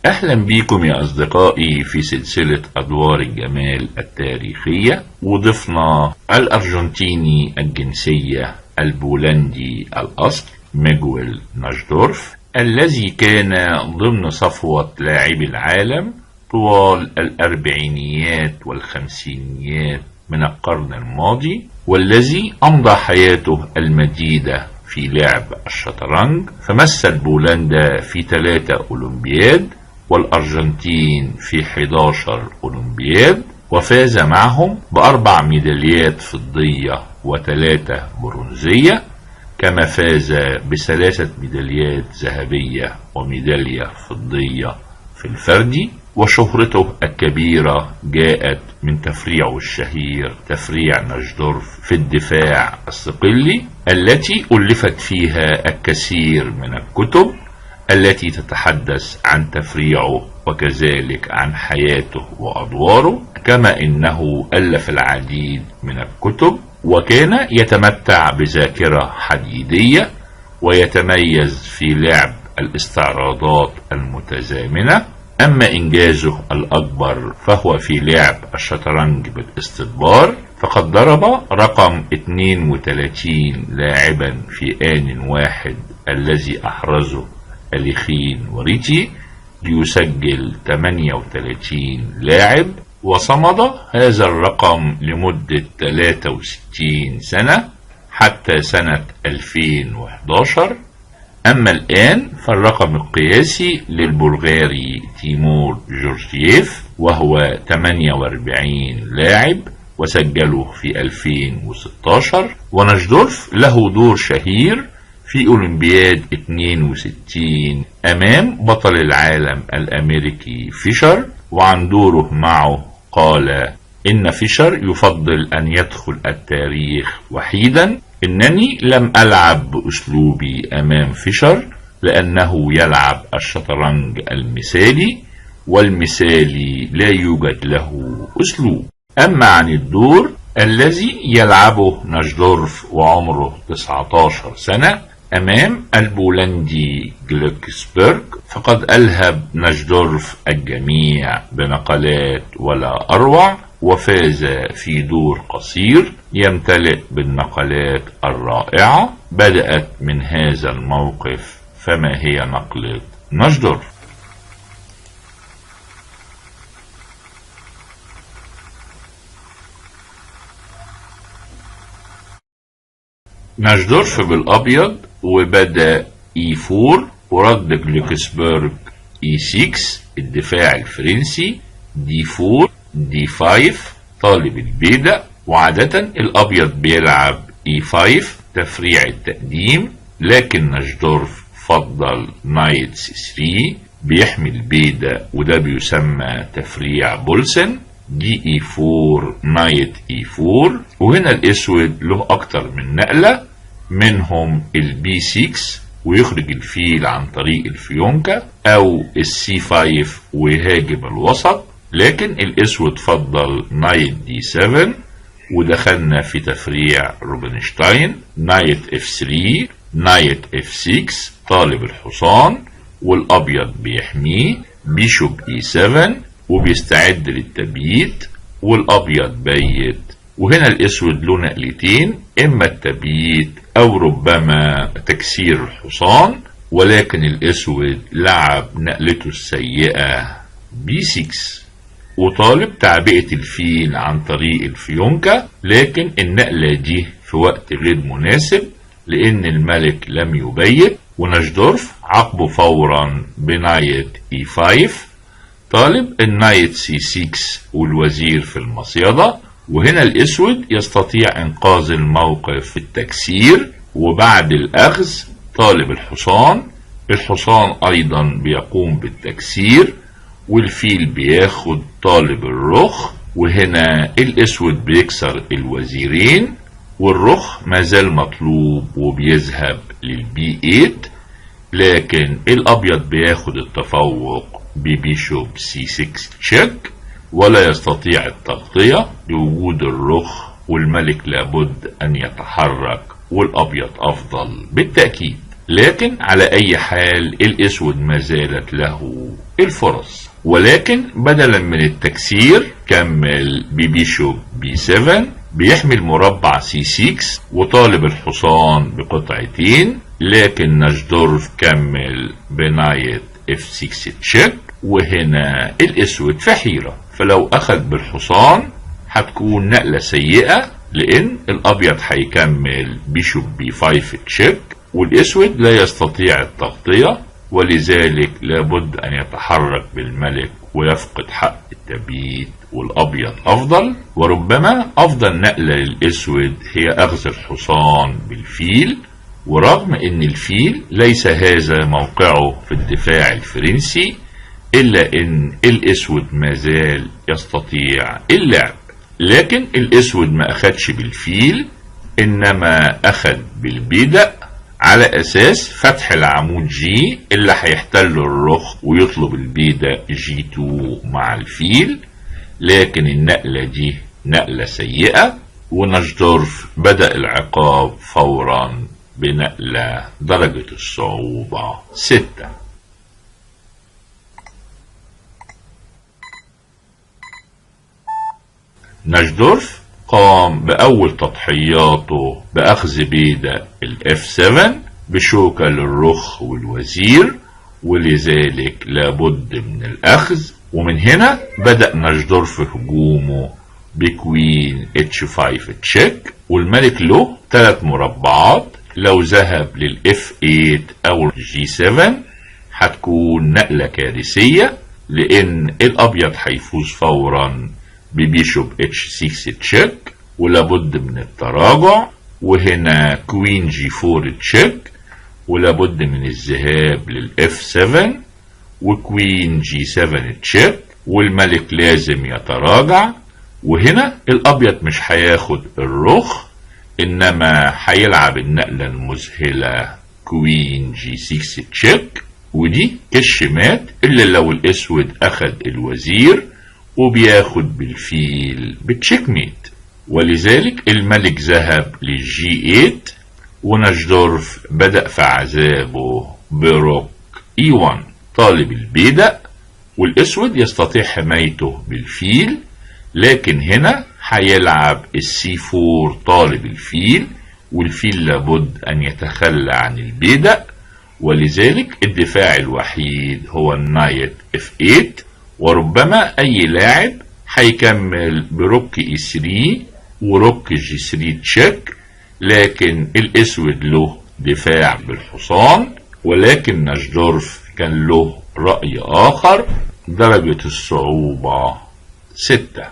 أهلا بيكم يا أصدقائي في سلسلة أدوار الجمال التاريخية، وضفنا الأرجنتيني الجنسية البولندي الأصل ميغويل ناشدورف، الذي كان ضمن صفوة لاعبي العالم طوال الأربعينيات والخمسينيات من القرن الماضي، والذي أمضى حياته المديدة في لعب الشطرنج، فمثل بولندا في 3 أولمبياد والأرجنتين في 11 أولمبياد، وفاز معهم ب4 ميداليات فضية و3 برونزية، كما فاز ب3 ميداليات ذهبية وميدالية فضية في الفردي. وشهرته الكبيرة جاءت من تفريعه الشهير تفريع ناشدورف في الدفاع الصقلي، التي ألفت فيها الكثير من الكتب التي تتحدث عن تفريعه وكذلك عن حياته وأدواره، كما إنه ألف العديد من الكتب، وكان يتمتع بذاكرة حديدية ويتميز في لعب الاستعراضات المتزامنة. أما إنجازه الأكبر فهو في لعب الشطرنج بالاستدبار، فقد ضرب رقم 32 لاعبا في آن واحد الذي أحرزه أليخين وريتي ليسجل 38 لاعب، وصمد هذا الرقم لمدة 63 سنة حتى سنة 2011. أما الآن فالرقم القياسي للبلغاري تيمور جورجييف، وهو 48 لاعب وسجله في 2016. وناشدورف له دور شهير في أولمبياد 62 أمام بطل العالم الأمريكي فيشر، وعن دوره معه قال إن فيشر يفضل أن يدخل التاريخ وحيدا، إنني لم ألعب بأسلوبي أمام فيشر لأنه يلعب الشطرنج المثالي، والمثالي لا يوجد له أسلوب. أما عن الدور الذي يلعبه ناشدورف وعمره 19 سنة أمام البولندي جلوكسبرغ، فقد ألهب ناشدورف الجميع بنقلات ولا أروع، وفاز في دور قصير يمتلئ بالنقلات الرائعة. بدأت من هذا الموقف، فما هي نقلة ناشدورف؟ ناشدورف بالأبيض، وبدأ E4 ورد جلوكسبرغ E6 الدفاع الفرنسي، D4 D5 طالب البيدق. وعادة الأبيض بيلعب E5 تفريع التقديم، لكن ناشدورف فضل نايت C3 بيحمي البيدق، وده بيسمى تفريع بولسن. دي E4 نايت E4. وهنا الأسود له أكتر من نقلة، منهم البي 6 ويخرج الفيل عن طريق الفيونكة، أو السي 5 ويهاجم الوسط، لكن الأسود فضل نايت دي 7 ودخلنا في تفريع روبنشتاين. نايت اف 3 نايت اف 6 طالب الحصان، والأبيض بيحميه. بيشوب اي 7 وبيستعد للتبييت، والأبيض بيت. وهنا الأسود له نقلتين، إما التبييت أو ربما تكسير الحصان، ولكن الأسود لعب نقلته السيئة بي 6 وطالب تعبئة الفيل عن طريق الفيونكة، لكن النقلة دي في وقت غير مناسب لأن الملك لم يبيت. وناشدورف عقبه فورا بنايت اي 5 طالب النايت سي 6 والوزير في المصيدة. وهنا الأسود يستطيع إنقاذ الموقف في التكسير، وبعد الأخذ طالب الحصان أيضا بيقوم بالتكسير، والفيل بياخد طالب الرخ. وهنا الأسود بيكسر الوزيرين، والرخ ما زال مطلوب وبيذهب للبي 8، لكن الأبيض بياخد التفوق ببيشوب سي 6 تشيك، ولا يستطيع التغطية لوجود الرخ، والملك لابد أن يتحرك، والأبيض أفضل بالتأكيد. لكن على اي حال الاسود ما زالت له الفرص، ولكن بدلا من التكسير كمل ببيشوب بي 7، بيحمل مربع سي 6 وطالب الحصان بقطعتين، لكن ناشدورف كمل بنايت اف 6 تشيك، وهنا الاسود في حيرة، فلو اخذ بالحصان هتكون نقلة سيئة، لان الابيض هيكمل بيشوب بي 5 تشيك، والاسود لا يستطيع التغطية، ولذلك لابد ان يتحرك بالملك ويفقد حق التبييت، والابيض افضل. وربما افضل نقلة للاسود هي اخذ الحصان بالفيل، ورغم ان الفيل ليس هذا موقعه في الدفاع الفرنسي، الا ان الاسود ما زال يستطيع اللعب. لكن الاسود ما اخدش بالفيل، انما اخد بالبيدق على اساس فتح العمود جي اللي هيحتل الرخ ويطلب البيدق جي 2 مع الفيل، لكن النقلة دي نقلة سيئة، وناشدورف بدأ العقاب فورا بنقلة درجة الصعوبة 6. ناشدورف قام بأول تضحياته بأخذ بيدق الاف 7 بشوكة للرخ والوزير، ولذلك لابد من الأخذ. ومن هنا بدأ ناشدورف هجومه بكوين اتش 5 تشيك، والملك له 3 مربعات، لو ذهب للاف 8 او جي 7 هتكون نقلة كارثية، لان الابيض هيفوز فورا ببيشوب اتش 6 تشيك، ولابد من التراجع. وهنا كوين جي 4 تشيك، ولابد من الذهاب للاف 7 وكوين جي 7 تشيك، والملك لازم يتراجع. وهنا الابيض مش هياخد الرخ، انما هيلعب النقلة المذهلة كوين جي 6 تشيك، ودي كش مات الا لو الاسود اخد الوزير وبياخد بالفيل بتشيك ميت، ولذلك الملك ذهب للجي 8، وناشدورف بدأ في عذابه بروك اي 1 طالب البيدق، والاسود يستطيع حمايته بالفيل، لكن هنا هيلعب السي 4 طالب الفيل، والفيل لابد ان يتخلى عن البيدق، ولذلك الدفاع الوحيد هو النايت اف 8. وربما اي لاعب هيكمل بروك اي 3 وروك جي 3 تشيك، لكن الاسود له دفاع بالحصان، ولكن ناشدورف كان له رأي اخر. درجة الصعوبة 6.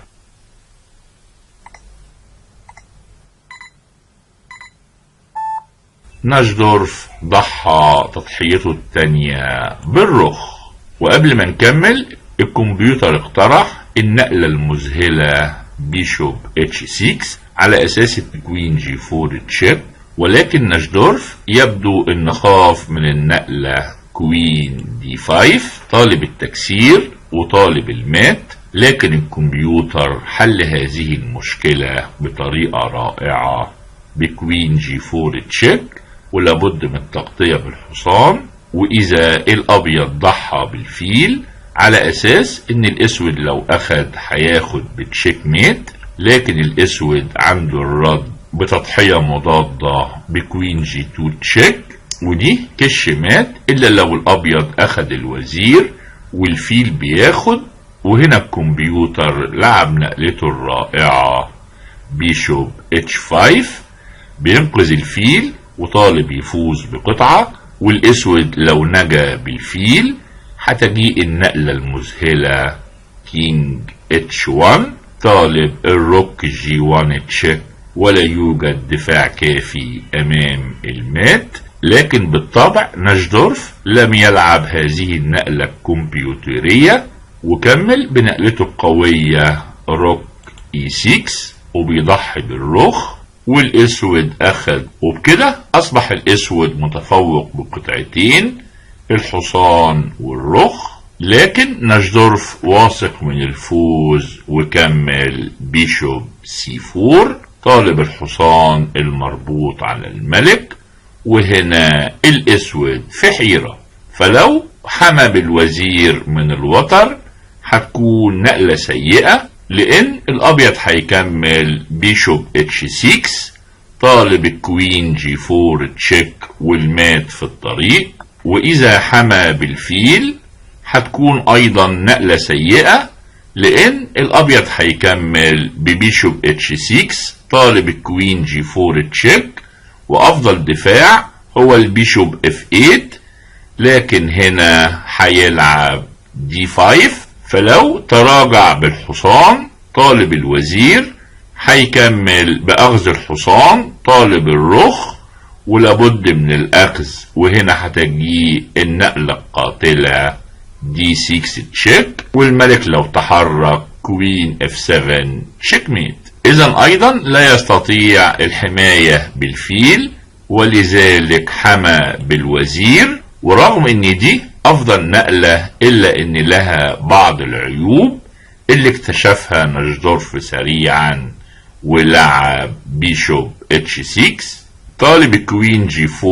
ناشدورف ضحى تضحيته التانية بالرخ. وقبل ما نكمل، الكمبيوتر اقترح النقلة المذهلة بيشوب اتش 6 على اساس الكوين جي 4 تشيك، ولكن ناشدورف يبدو ان خاف من النقلة كوين دي 5 طالب التكسير وطالب المات، لكن الكمبيوتر حل هذه المشكلة بطريقة رائعة بكوين جي 4 تشيك، ولابد من التغطية بالحصان. واذا الابيض ضحى بالفيل على اساس ان الاسود لو اخد هياخد بتشيك ميت، لكن الاسود عنده الرد بتضحية مضادة بكوين جي 2 تشيك، ودي كش مات الا لو الابيض اخد الوزير والفيل بياخد. وهنا الكمبيوتر لعب نقلته الرائعة بيشوب اتش 5 بينقذ الفيل وطالب يفوز بقطعة، والاسود لو نجا بالفيل هتجيء النقلة المذهلة كينج اتش 1 طالب الروك جي 1 تشيك، ولا يوجد دفاع كافي امام المات. لكن بالطبع ناشدورف لم يلعب هذه النقلة الكمبيوترية، وكمل بنقلته القوية روك اي 6 وبيضحي بالرخ، والاسود اخذ، وبكده اصبح الاسود متفوق بقطعتين الحصان والرخ. لكن ناشدورف واثق من الفوز وكمل بيشوب سي 4 طالب الحصان المربوط على الملك، وهنا الاسود في حيرة. فلو حمى بالوزير من الوتر هتكون نقلة سيئة، لان الابيض هيكمل بيشوب H6 طالب الكوين G4 تشيك والمات في الطريق. واذا حمى بالفيل هتكون ايضا نقلة سيئة، لان الابيض هيكمل ببيشوب H6 طالب الكوين G4 تشيك، وافضل دفاع هو البيشوب F8، لكن هنا هيلعب D5. فلو تراجع بالحصان طالب الوزير هيكمل باخذ الحصان طالب الرخ، ولابد من الاخذ، وهنا هتجي النقلة القاتلة D6 تشيك، والملك لو تحرك كوين F7 تشيك ميت. اذا ايضا لا يستطيع الحماية بالفيل، ولذلك حمى بالوزير. ورغم ان دي افضل نقلة الا ان لها بعض العيوب اللي اكتشفها نجدورف سريعا، ولعب بيشوب H6 طالب الكوين G4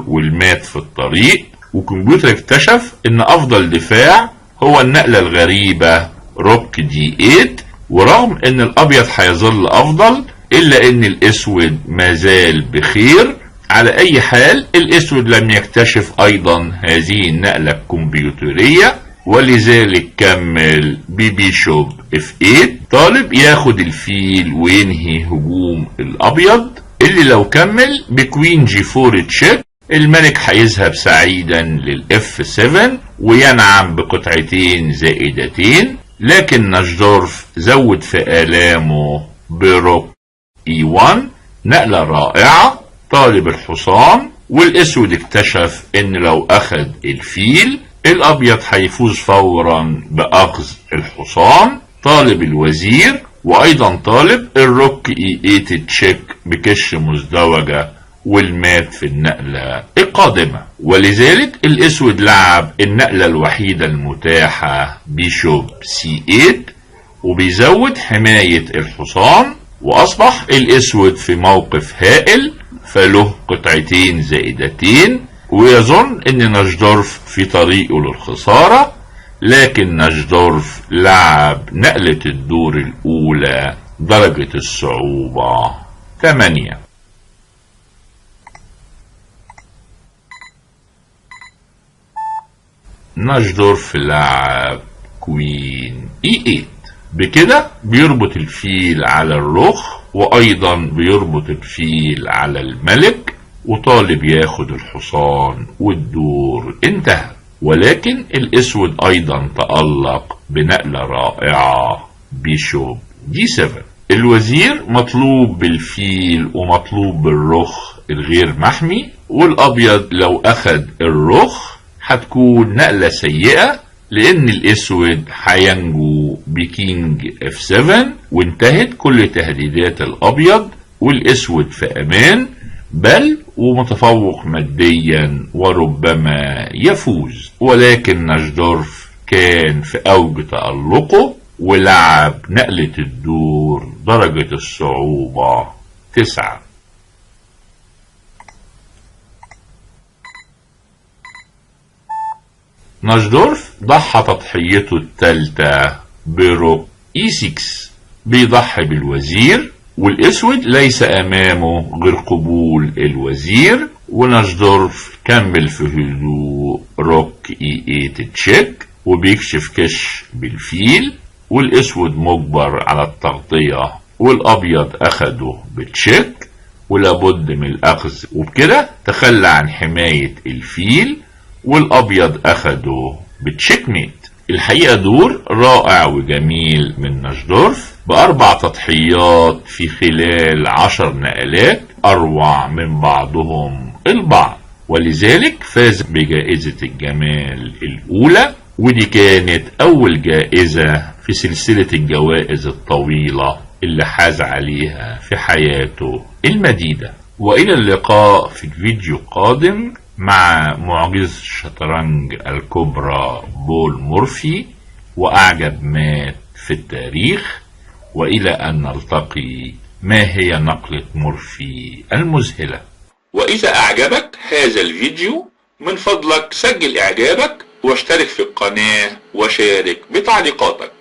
والمات في الطريق. وكمبيوتر اكتشف ان افضل دفاع هو النقلة الغريبة روك D8. ورغم ان الابيض هيظل افضل الا ان الاسود مازال بخير. على اي حال الاسود لم يكتشف ايضا هذه النقلة الكمبيوترية، ولذلك كمل ببيشوب F8 طالب ياخد الفيل وينهي هجوم الابيض، اللي لو كمل بكوين G4 تشيك الملك هيذهب سعيدا للF7 وينعم بقطعتين زائدتين. لكن نجدورف زود في آلامه بروك E1 نقلة رائعة طالب الحصان. والاسود اكتشف ان لو اخذ الفيل الابيض هيفوز فورا باخذ الحصان طالب الوزير، وايضا طالب الروك E8 تشيك بكش مزدوجة والمات في النقلة القادمة. ولذلك الاسود لعب النقلة الوحيدة المتاحة بيشوب C8 وبيزود حماية الحصان، واصبح الاسود في موقف هائل، فله قطعتين زائدتين. ويظن ان نجدورف في طريقه للخسارة، لكن نجدورف لعب نقلة الدور الاولى درجة الصعوبة 8. نجدورف لعب كوين E8. بكده بيربط الفيل على الرخ، وايضا بيربط الفيل على الملك، وطالب ياخد الحصان والدور انتهى. ولكن الاسود ايضا تألق بنقلة رائعة بيشوب D7. الوزير مطلوب بالفيل ومطلوب بالرخ الغير محمي، والابيض لو اخد الرخ هتكون نقلة سيئة، لان الاسود هينجو بكينج F7 وانتهت كل تهديدات الابيض، والاسود في امان بل ومتفوق ماديا وربما يفوز. ولكن نجدورف كان في اوج تألقه ولعب نقلة الدور درجة الصعوبة 9. نجدورف ضحى تضحيته الثالثة بروك E6. بيضحي بالوزير، والاسود ليس امامه غير قبول الوزير، ونجدورف كمل في هدوء روك E8 تشيك وبيكشف كش بالفيل، والاسود مجبر على التغطية، والابيض اخده بتشيك ولابد من الاخذ، وبكده تخلى عن حماية الفيل والابيض اخده بتشيك ميت. الحقيقة دور رائع وجميل من نجدورف باربع تضحيات في خلال 10 نقلات اروع من بعضهم البعض، ولذلك فاز بجائزة الجمال الاولى، ودي كانت اول جائزة في سلسلة الجوائز الطويلة اللي حاز عليها في حياته المديدة. والى اللقاء في الفيديو القادم مع معجزة الشطرنج الكبرى بول مورفي واعجب مات في التاريخ. والى ان نلتقي، ما هي نقلة مورفي المذهلة؟ وإذا أعجبك هذا الفيديو من فضلك سجل إعجابك واشترك في القناة وشارك بتعليقاتك.